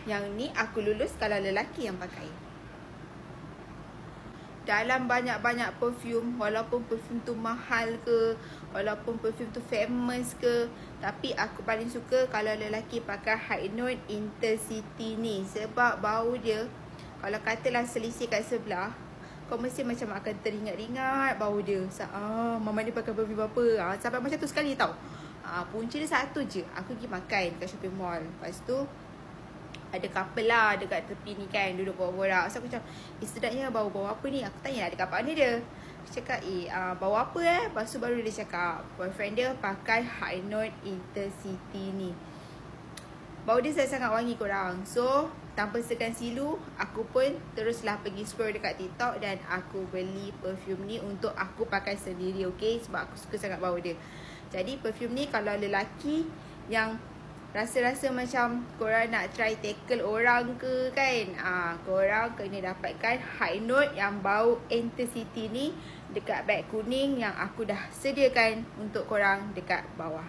Yang ni aku lulus kalau lelaki yang pakai. Dalam banyak-banyak perfume, walaupun perfume tu mahal ke, walaupun perfume tu famous ke, tapi aku paling suka kalau lelaki pakai High Note Intercity ni. Sebab bau dia, kalau katalah selisih kat sebelah, kau mesti macam akan teringat-ingat bau dia. Mama ni pakai perfume apa? Sampai macam tu sekali tau. Punca dia satu je. Aku pergi makan kat shopping mall. Lepas tu ada couple lah dekat tepi ni kan, duduk borak-borak. So aku macam, sedapnya bau-bau apa ni? Aku tanya lah dekat partner dia. Dia cakap, bau apa Lepas tu baru dia cakap, boyfriend dia pakai High Note Intercity ni. Bau dia sangat wangi korang. So, tanpa segan silu, aku pun teruslah pergi scroll dekat TikTok dan aku beli perfume ni untuk aku pakai sendiri, okay? Sebab aku suka sangat bau dia. Jadi, perfume ni kalau lelaki yang rasa-rasa macam korang nak try tackle orang ke kan, korang kena dapatkan High Note yang bau Intercity ni dekat beg kuning yang aku dah sediakan untuk korang dekat bawah.